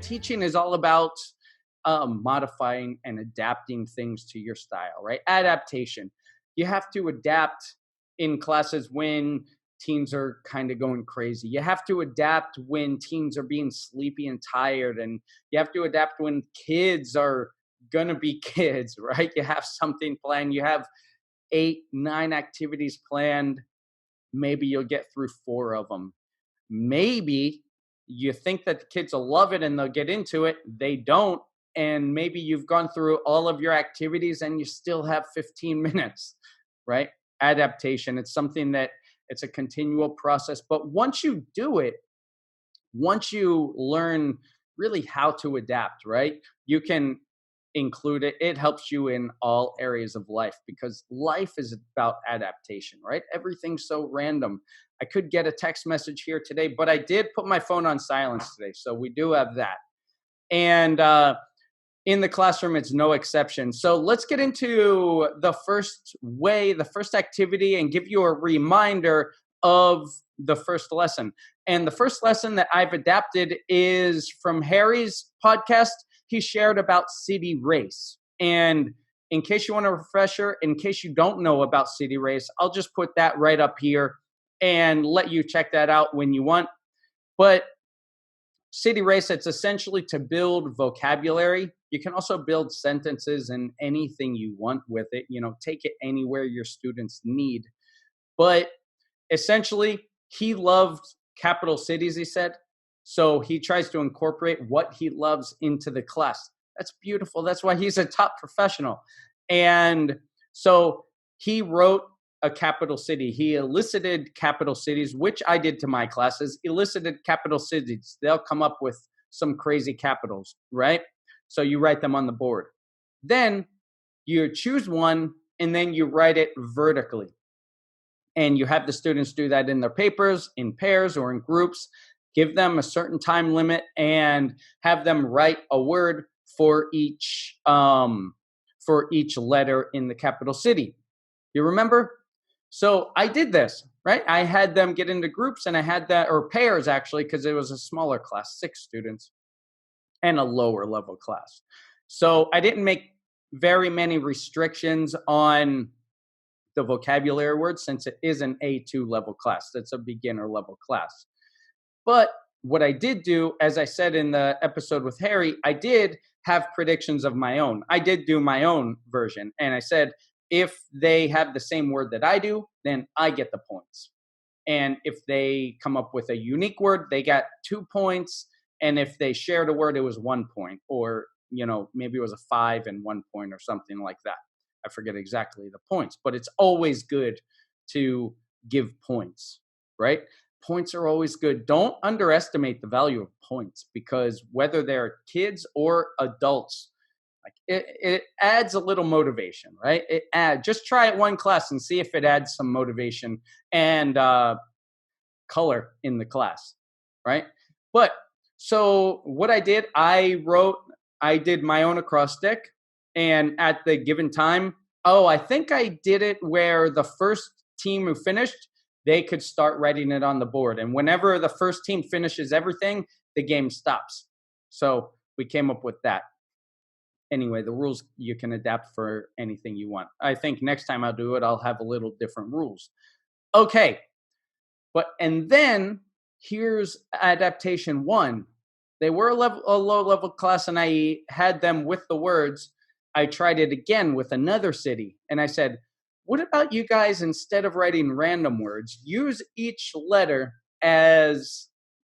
Teaching is all about modifying and adapting things to your style, right? Adaptation. You have to adapt in classes when teens are kind of going crazy. You have to adapt when teens are being sleepy and tired. And you have to adapt when kids are going to be kids, right? You have something planned. You have 8, 9 activities planned. Maybe you'll get through 4 of them. Maybe you think that the kids will love it and they'll get into it. They don't. And maybe you've gone through all of your activities and you still have 15 minutes, right? Adaptation. It's something that it's a continual process. But once you do it, once you learn really how to adapt, right? You can include it. It helps you in all areas of life because life is about adaptation, right? Everything's so random. I could get a text message here today, but I did put my phone on silence today. So we do have that. And in the classroom, it's no exception. So let's get into the first activity and give you a reminder of the first lesson. And the first lesson that I've adapted is from Harry's podcast. He shared about City Race. And in case you want a refresher, in case you don't know about City Race, I'll just put that right up here and let you check that out when you want. But City Race, it's essentially to build vocabulary. You can also build sentences and anything you want with it. Take it anywhere your students need. But essentially, he loved capital cities, he said. So he tries to incorporate what he loves into the class. That's beautiful. That's why he's a top professional. And so he wrote a capital city. He elicited capital cities, which I did to my classes, elicited capital cities. They'll come up with some crazy capitals, right? So you write them on the board. Then you choose one and then you write it vertically. And you have the students do that in their papers, in pairs or in groups. Give them a certain time limit and have them write a word for each letter in the capital city. You remember? So I did this, right? I had them get into groups and I had that, or pairs actually, because it was a smaller class, 6 students and a lower level class. So I didn't make very many restrictions on the vocabulary words since it is an A2 level class. That's a beginner level class. But what I did do, as I said in the episode with Harry, I did have predictions of my own. I did do my own version. And I said, if they have the same word that I do, then I get the points. And if they come up with a unique word, they got 2 points. And if they shared a word, it was 1 point. Or, maybe it was a 5 and 1 point or something like that. I forget exactly the points. But it's always good to give points, right? Points are always good. Don't underestimate the value of points because whether they're kids or adults, it adds a little motivation, right? Just try it one class and see if it adds some motivation and color in the class, right? But so what I did, I did my own acrostic, and at the given time, I think I did it where the first team who finished, they could start writing it on the board. And whenever the first team finishes everything, the game stops. So we came up with that. Anyway, the rules you can adapt for anything you want. I think next time I'll do it, I'll have a little different rules. Okay. And then here's adaptation 1. They were a low level class and I had them with the words. I tried it again with another city. And I said, what about you guys, instead of writing random words, use each letter and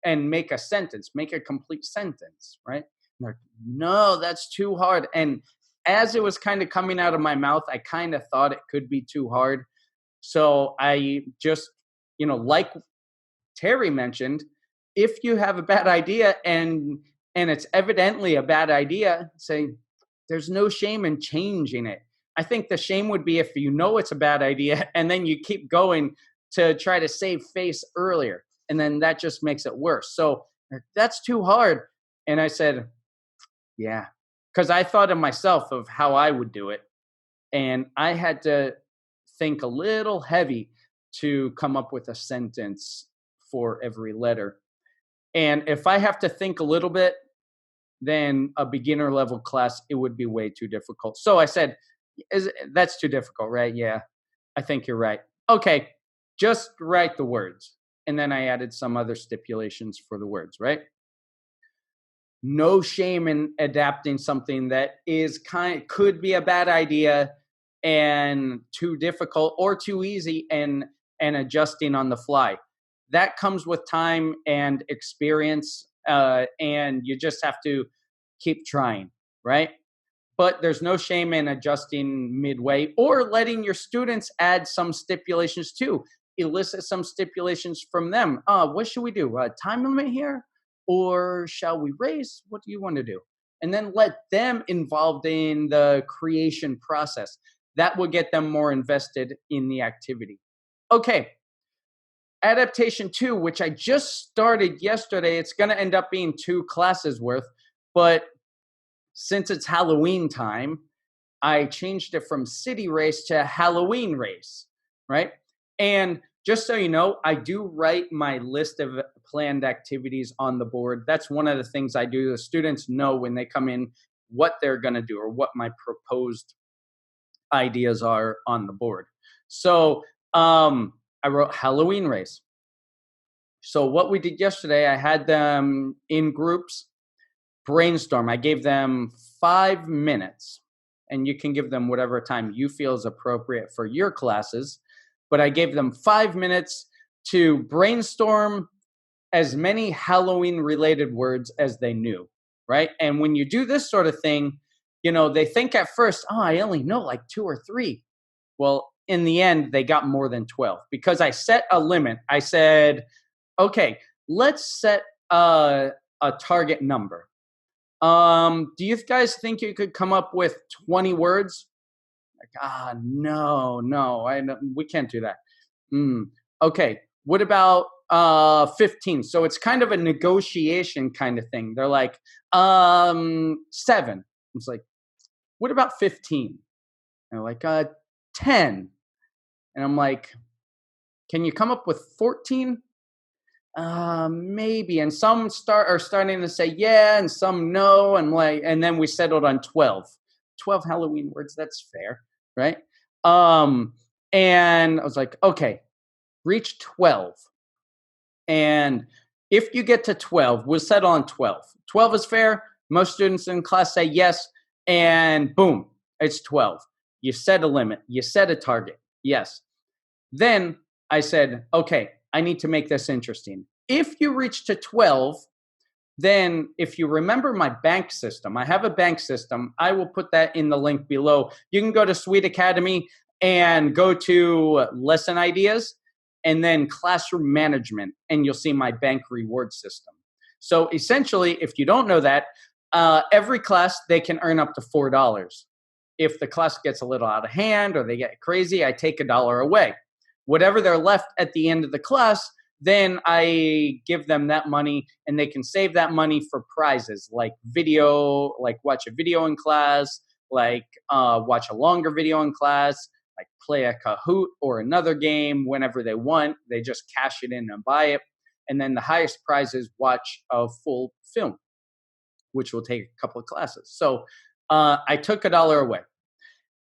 make a sentence, make a complete sentence, right? And they're, no, that's too hard. And as it was kind of coming out of my mouth, I kind of thought it could be too hard. So I just, like Terry mentioned, if you have a bad idea and it's evidently a bad idea, say, there's no shame in changing it. I think the shame would be if it's a bad idea and then you keep going to try to save face earlier. And then that just makes it worse. So that's too hard. And I said, yeah, because I thought of myself of how I would do it. And I had to think a little heavy to come up with a sentence for every letter. And if I have to think a little bit, then a beginner level class, it would be way too difficult. So I said, that's too difficult, right? Yeah, I think you're right. Okay, just write the words. And then I added some other stipulations for the words, right? No shame in adapting something that is could be a bad idea and too difficult or too easy, and adjusting on the fly. That comes with time and experience, and you just have to keep trying, right? But there's no shame in adjusting midway or letting your students add some stipulations too. Elicit some stipulations from them. What should we do? Time limit here? Or shall we race? What do you want to do? And then let them involved in the creation process. That will get them more invested in the activity. Okay, adaptation 2, which I just started yesterday. It's going to end up being 2 classes worth, but since it's Halloween time, I changed it from city race to Halloween race, right? And just so you know, I do write my list of planned activities on the board. That's one of the things I do. The students know when they come in what they're going to do or what my proposed ideas are on the board. So I wrote Halloween race. So what we did yesterday, I had them in groups brainstorm. I gave them 5 minutes, and you can give them whatever time you feel is appropriate for your classes. But I gave them 5 minutes to brainstorm as many Halloween related words as they knew, right? And when you do this sort of thing, they think at first, oh, I only know like 2 or 3. Well, in the end, they got more than 12 because I set a limit. I said, okay, let's set a target number. Do you guys think you could come up with 20 words? Like, no, we can't do that. Okay, what about 15? So it's kind of a negotiation kind of thing. They're like, 7. It's like, what about 15? And they're like, 10. And I'm like, can you come up with 14? Maybe. And some are starting to say yeah, and some no, and then we settled on 12 Halloween words. That's fair, right? And I was like, okay, reach 12, and if you get to 12, we'll settle on 12 is fair. Most students in class say yes, and boom, it's 12. You set a limit, you set a target. Yes. Then I said, okay, I need to make this interesting. If you reach to 12, then if you remember my bank system, I have a bank system. I will put that in the link below. You can go to Sweet Academy and go to lesson ideas and then classroom management, and you'll see my bank reward system. So essentially, if you don't know that, every class, they can earn up to $4. If the class gets a little out of hand or they get crazy, I take $1 away. Whatever they're left at the end of the class, then I give them that money, and they can save that money for prizes like video, like watch a video in class, like watch a longer video in class, like play a Kahoot or another game whenever they want. They just cash it in and buy it. And then the highest prize is watch a full film, which will take a couple of classes. So I took $1 away.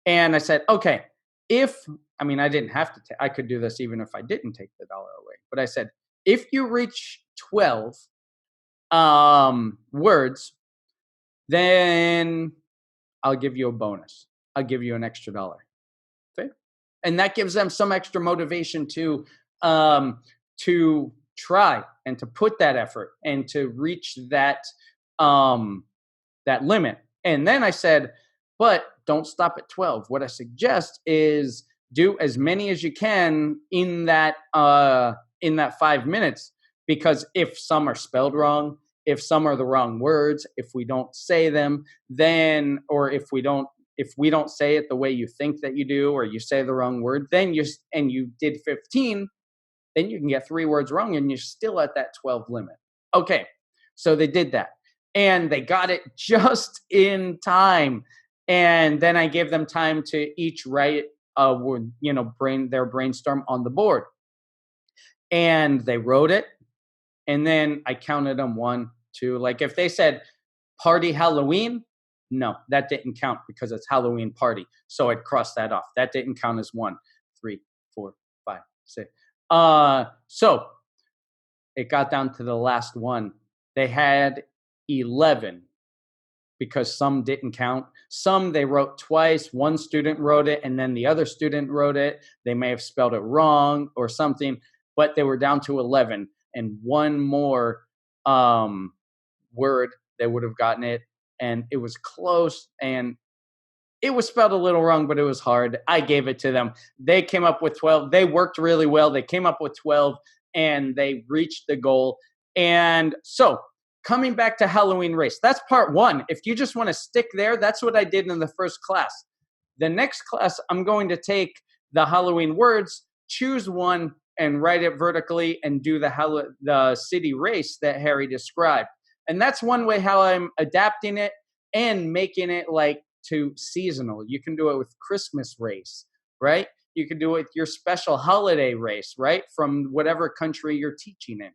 And I said, okay, I didn't have to, I could do this even if I didn't take the $1 away. But I said, if you reach 12 words, then I'll give you a bonus. I'll give you an extra $1. Okay? And that gives them some extra motivation to try and to put that effort and to reach that limit. And then I said, but don't stop at 12. What I suggest is do as many as you can in that 5 minutes, because if some are spelled wrong, if some are the wrong words, if we don't say them, then, or if we don't say it the way you think that you do, or you say the wrong word, then you did 15, then you can get 3 words wrong and you're still at that 12 limit. Okay, so they did that and they got it just in time. And then I gave them time to each write their brainstorm on the board. And they wrote it. And then I counted them 1, 2. Like if they said, Party Halloween, no, that didn't count because it's Halloween party. So I'd cross that off. That didn't count as 1, 3, 4, 5, 6. So it got down to the last one. They had 11 because some didn't count. Some they wrote twice. One student wrote it and then the other student wrote it. They may have spelled it wrong or something, but they were down to 11. And one more word, they would have gotten it. And it was close and it was spelled a little wrong, but it was hard. I gave it to them. They came up with 12. They worked really well. They came up with 12 and they reached the goal. And so coming back to Halloween race, that's part 1. If you just want to stick there, that's what I did in the first class. The next class, I'm going to take the Halloween words, choose one and write it vertically and do the city race that Harry described. And that's one way how I'm adapting it and making it like to seasonal. You can do it with Christmas race, right? You can do it with your special holiday race, right? From whatever country you're teaching in,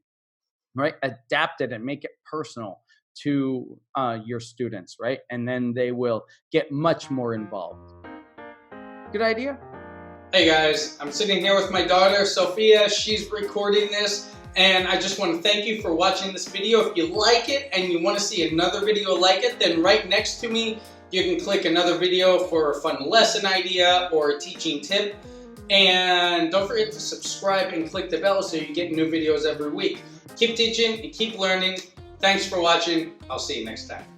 right? Adapt it and make it personal to your students, right? And then they will get much more involved. Good idea? Hey guys, I'm sitting here with my daughter, Sophia. She's recording this. And I just want to thank you for watching this video. If you like it and you want to see another video like it, then right next to me, you can click another video for a fun lesson idea or a teaching tip. And don't forget to subscribe and click the bell so you get new videos every week. Keep teaching and keep learning. Thanks for watching. I'll see you next time.